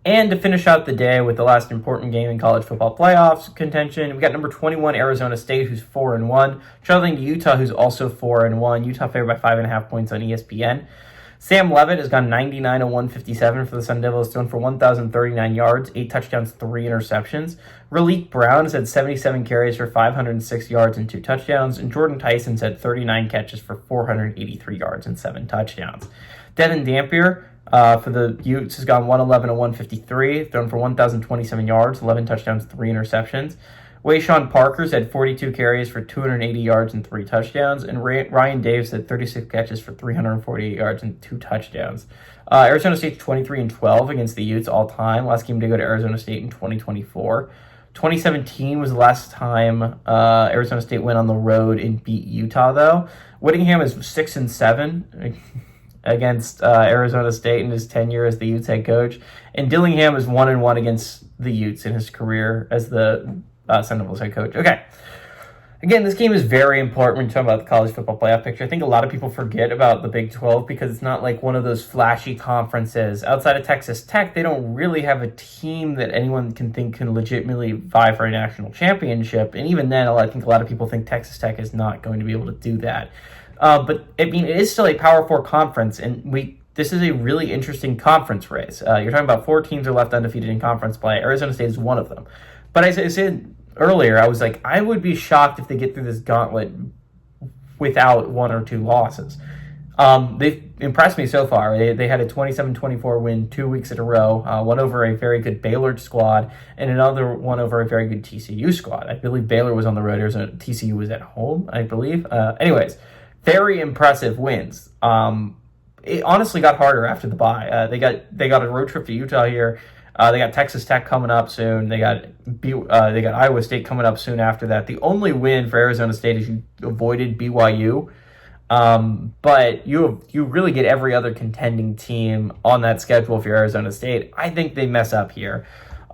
And to finish out the day with the last important game in college football playoffs contention, we got number 21 Arizona State, who's 4-1, traveling to Utah, who's also 4-1. Utah favored by 5.5 points on ESPN. Sam Levitt has gone 99 of 157 for the Sun Devils, thrown for 1,039 yards, 8 touchdowns, 3 interceptions. Raleek Brown has had 77 carries for 506 yards and 2 touchdowns, and Jordan Tyson's had 39 catches for 483 yards and 7 touchdowns. Devin Dampier for the Utes has gone 111 of 153, thrown for 1,027 yards, 11 touchdowns, 3 interceptions. Wayshawn Parker's had 42 carries for 280 yards and 3 touchdowns, and Ryan Davis had 36 catches for 348 yards and 2 touchdowns. Arizona State's 23-12 against the Utes all time. Last game to go to Arizona State in 2024. 2017 was the last time Arizona State went on the road and beat Utah, though. Whittingham is 6-7 against Arizona State in his tenure as the Utes head coach, and Dillingham is 1-1 against the Utes in his career as the Sun Devils head coach. Okay. Again, this game is very important when you're talking about the college football playoff picture. I think a lot of people forget about the Big 12 because it's not like one of those flashy conferences. Outside of Texas Tech, they don't really have a team that anyone can think can legitimately vie for a national championship. And even then, I think a lot of people think Texas Tech is not going to be able to do that. But I mean, it is still a Power 4 conference, and this is a really interesting conference race. You're talking about 4 teams are left undefeated in conference play. Arizona State is one of them. But as I said earlier, I was like, I would be shocked if they get through this gauntlet without 1 or 2 losses. They've impressed me so far. They had a 27-24 win 2 weeks in a row, one over a very good Baylor squad, and another one over a very good TCU squad. I believe Baylor was on the road, TCU was at home, I believe. Anyways, very impressive wins. It honestly got harder after the bye. They got a road trip to Utah here. They got Texas Tech coming up soon. They got Iowa State coming up soon after that. The only win for Arizona State is you avoided BYU, but you really get every other contending team on that schedule for Arizona State. I think they mess up here.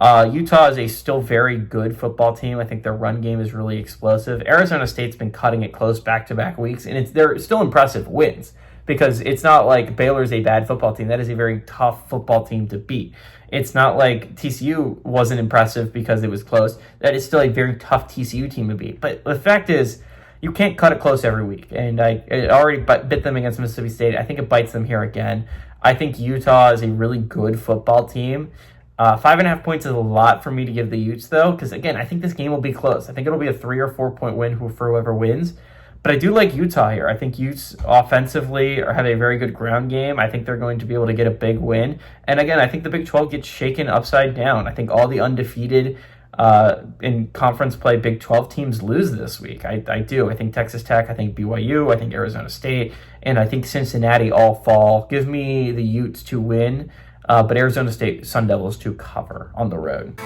Utah is a still very good football team. I think their run game is really explosive. Arizona State's been cutting it close back-to-back weeks, and they're still impressive wins because it's not like Baylor's a bad football team. That is a very tough football team to beat. It's not like TCU wasn't impressive because it was close. That is still a very tough TCU team to beat. But the fact is, you can't cut it close every week. And it already bit them against Mississippi State. I think it bites them here again. I think Utah is a really good football team. 5.5 points is a lot for me to give the Utes, though, because, again, I think this game will be close. I think it'll be a 3 or 4 point win for whoever wins. But I do like Utah here. I think Utes offensively have a very good ground game. I think they're going to be able to get a big win. And again, I think the Big 12 gets shaken upside down. I think all the undefeated in conference play Big 12 teams lose this week. I do. I think Texas Tech, I think BYU, I think Arizona State, and I think Cincinnati all fall. Give me the Utes to win, but Arizona State Sun Devils to cover on the road.